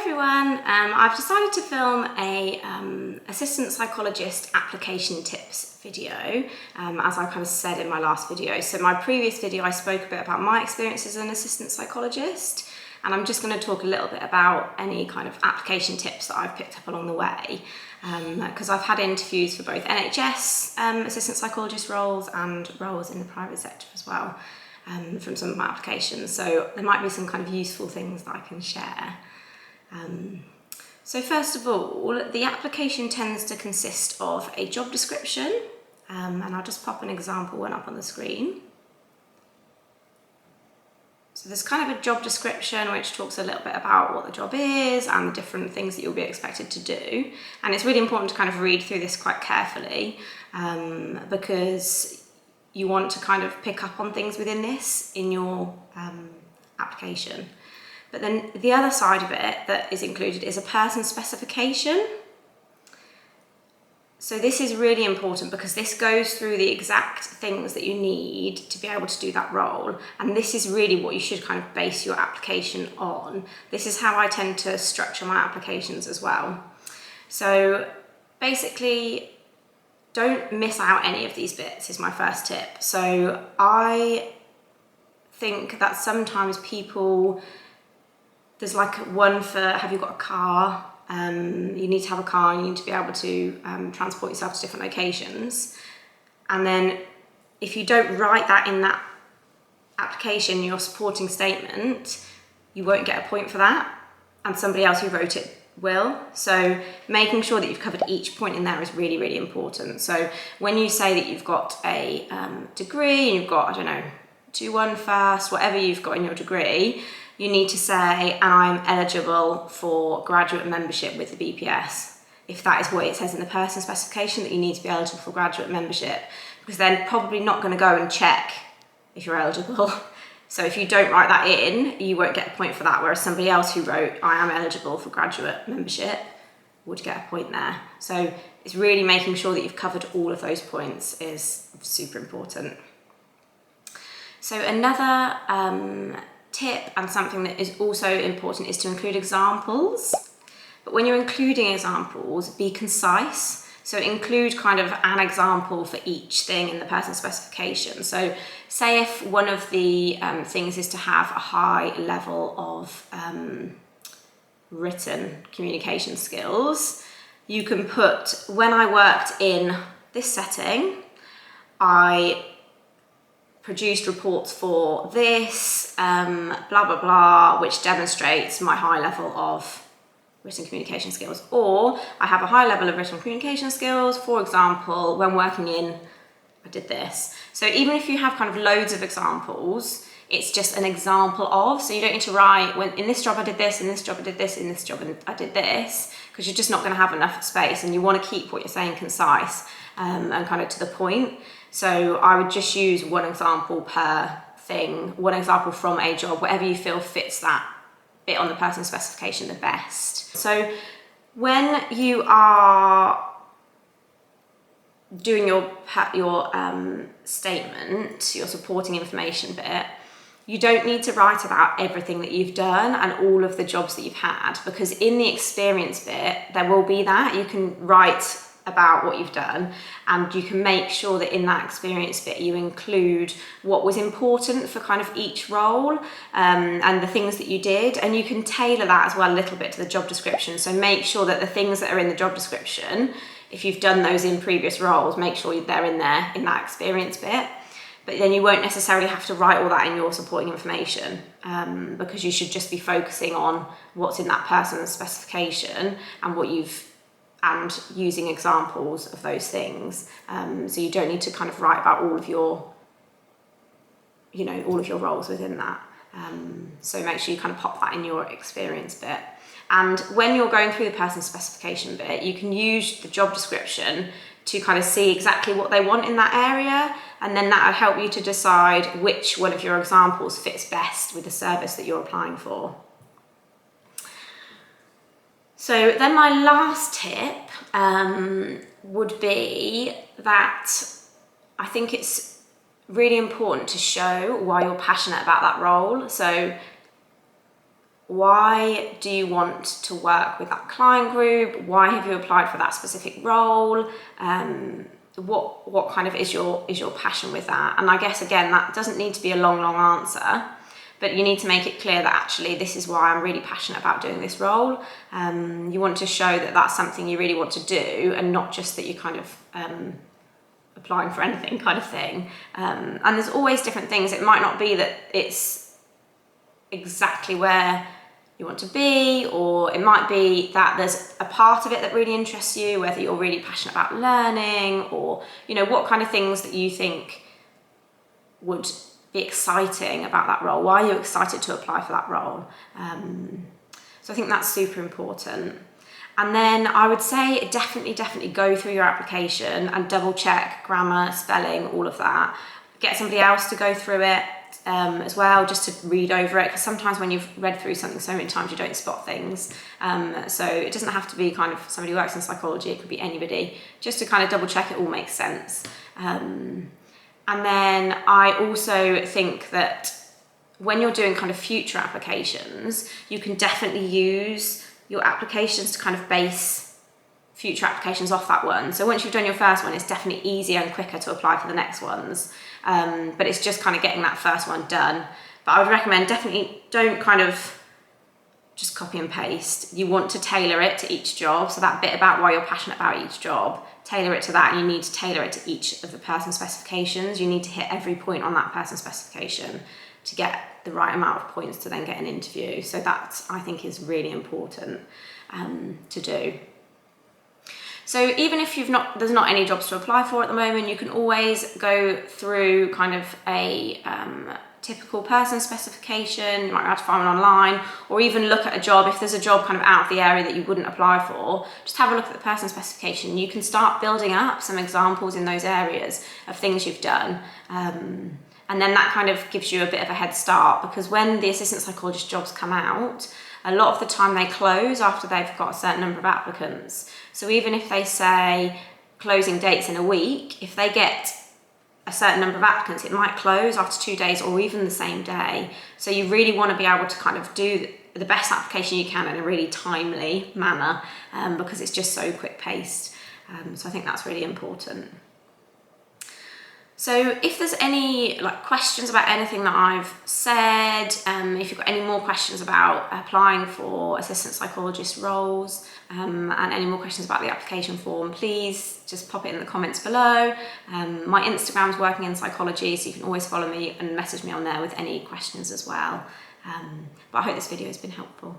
everyone, I've decided to film a assistant psychologist application tips video, as I kind of said in my last video. So my previous video I spoke a bit about my experience as an assistant psychologist, and I'm just going to talk a little bit about any kind of application tips that I've picked up along the way, because I've had interviews for both NHS assistant psychologist roles and roles in the private sector as well, from some of my applications. So there might be some kind of useful things that I can share. So first of all, the application tends to consist of a job description, and I'll just pop an example one up on the screen. So there's kind of a job description which talks a little bit about what the job is and the different things that you'll be expected to do. And it's really important to kind of read through this quite carefully, because you want to kind of pick up on things within this in your application. But then the other side of it that is included is a person specification. So this is really important because this goes through the exact things that you need to be able to do that role. And this is really what you should kind of base your application on. This is how I tend to structure my applications as well. So basically, don't miss out any of these bits is my first tip. So I think that sometimes people, there's like one for, have you got a car? You need to have a car and you need to be able to transport yourself to different locations. And then if you don't write that in that application, your supporting statement, you won't get a point for that. And somebody else who wrote it will. So making sure that you've covered each point in there is really, really important. So when you say that you've got a degree and you've got, I don't know, 2-1 first, whatever you've got in your degree, you need to say, and I'm eligible for graduate membership with the BPS. If that is what it says in the person specification, that you need to be eligible for graduate membership, because they're probably not going to go and check if you're eligible. So if you don't write that in, you won't get a point for that, whereas somebody else who wrote, I am eligible for graduate membership, would get a point there. So it's really making sure that you've covered all of those points is super important. So another tip and something that is also important is to include examples. But when you're including examples, be concise. So include kind of an example for each thing in the person specification. So say if one of the things is to have a high level of written communication skills, you can put, when I worked in this setting, I produced reports for this, blah, blah, blah, which demonstrates my high level of written communication skills. Or I have a high level of written communication skills, for example, when working in, I did this. So even if you have kind of loads of examples, it's just an example of, so you don't need to write, when in this job I did this, in this job I did this, in this job I did this, because you're just not going to have enough space, and you want to keep what you're saying concise and kind of to the point. So I would just use one example per thing, one example from a job, whatever you feel fits that bit on the person specification the best. So when you are doing your statement, your supporting information bit, you don't need to write about everything that you've done and all of the jobs that you've had, because in the experience bit, there will be that. You can write about what you've done, and you can make sure that in that experience bit you include what was important for kind of each role, and the things that you did, and you can tailor that as well a little bit to the job description. So make sure that the things that are in the job description, if you've done those in previous roles, make sure they're in there in that experience bit. But then you won't necessarily have to write all that in your supporting information, because you should just be focusing on what's in that person's specification and what you've, and using examples of those things. So you don't need to kind of write about all of your, all of your roles within that. So make sure you kind of pop that in your experience bit. And when you're going through the person specification bit, you can use the job description to kind of see exactly what they want in that area, and then that'll help you to decide which one of your examples fits best with the service that you're applying for. So then my last tip would be that I think it's really important to show why you're passionate about that role. So why do you want to work with that client group? Why have you applied for that specific role? What kind of is your passion with that? And I guess, again, that doesn't need to be a long answer, but you need to make it clear that actually this is why I'm really passionate about doing this role. You want to show that that's something you really want to do, and not just that you're kind of applying for anything kind of thing. And there's always different things. It might not be that it's exactly where you want to be, or it might be that there's a part of it that really interests you, whether you're really passionate about learning, or what kind of things that you think would be exciting about that role. Why are you excited to apply for that role? So I think that's super important. And then I would say definitely go through your application and double check grammar, spelling, all of that. Get somebody else to go through it as well, just to read over it, because sometimes when you've read through something so many times you don't spot things. So it doesn't have to be kind of somebody who works in psychology, it could be anybody, just to kind of double check it all makes sense. And then I also think that when you're doing kind of future applications, you can definitely use your applications to kind of base future applications off that one. So once you've done your first one, it's definitely easier and quicker to apply for the next ones. But it's just kind of getting that first one done. But I would recommend definitely don't kind of just copy and paste. You want to tailor it to each job. So that bit about why you're passionate about each job, tailor it to that, and you need to tailor it to each of the person specifications. You need to hit every point on that person specification to get the right amount of points to then get an interview. So that, I think, is really important to do. So even if there's not any jobs to apply for at the moment, you can always go through kind of a typical person specification. You might have to find one online, or even look at a job. If there's a job kind of out of the area that you wouldn't apply for, just have a look at the person specification. You can start building up some examples in those areas of things you've done. And then that kind of gives you a bit of a head start, because when the assistant psychologist jobs come out, a lot of the time they close after they've got a certain number of applicants. So even if they say closing dates in a week, if they get a certain number of applicants, it might close after 2 days or even the same day. So you really want to be able to kind of do the best application you can in a really timely manner, because it's just so quick paced. So I think that's really important. So if there's any questions about anything that I've said, if you've got any more questions about applying for assistant psychologist roles, and any more questions about the application form, please just pop it in the comments below. My Instagram's Working in Psychology, so you can always follow me and message me on there with any questions as well. But I hope this video has been helpful.